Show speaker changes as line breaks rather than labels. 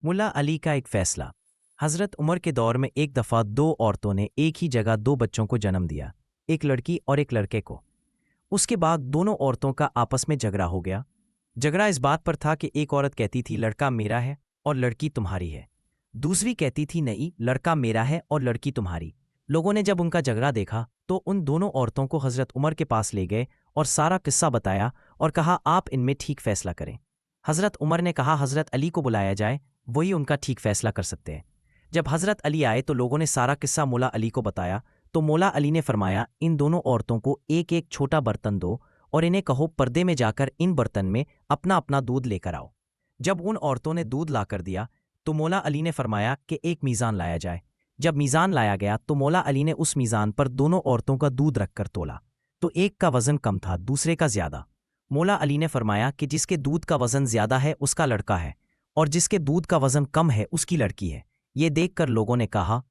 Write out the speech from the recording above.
मुल्ला अली का एक फैसला। हजरत उमर के दौर में एक दफ़ा दो औरतों ने एक ही जगह दो बच्चों को जन्म दिया, एक लड़की और एक लड़के को। उसके बाद दोनों औरतों का आपस में झगड़ा हो गया। झगड़ा इस बात पर था कि एक औरत कहती थी लड़का मेरा है और लड़की तुम्हारी है, दूसरी कहती थी नहीं, लड़का मेरा है और लड़की तुम्हारी। लोगों ने जब उनका झगड़ा देखा तो उन दोनों औरतों को हजरत उमर के पास ले गए और सारा किस्सा बताया और कहा आप इनमें ठीक फैसला करें। हजरत उमर ने कहा हजरत अली को बुलाया जाए, वही उनका ठीक फैसला कर सकते हैं। जब हजरत अली आए तो लोगों ने सारा किस्सा मौला अली को बताया तो मौला अली ने फरमाया इन दोनों औरतों को एक एक छोटा बर्तन दो और इन्हें कहो पर्दे में जाकर इन बर्तन में अपना अपना दूध लेकर आओ। जब उन औरतों ने दूध लाकर दिया तो मौला अली ने फरमाया कि एक मीज़ान लाया जाए। जब मीज़ान लाया गया तो मौला अली ने उस मीज़ान पर दोनों औरतों का दूध रखकर तोला तो एक का वज़न कम था, दूसरे का ज़्यादा। मौला अली ने फरमाया कि जिसके दूध का वज़न ज़्यादा है उसका लड़का है और जिसके दूध का वज़न कम है उसकी लड़की है। ये देखकर लोगों ने कहा